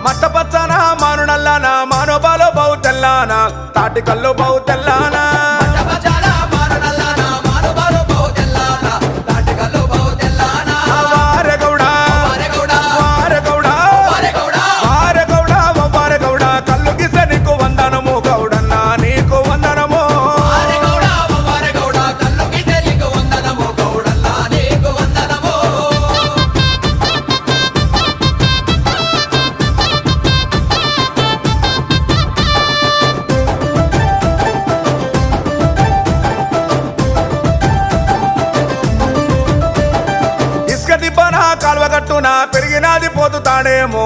మట్టపచ్చన మాను నల్లన మానోబాలో బహు తెల్లాన తాటి కల్లు బహు తెల్లాన కాల్వగట్టున పెరిగినాది పోతుతాడేమో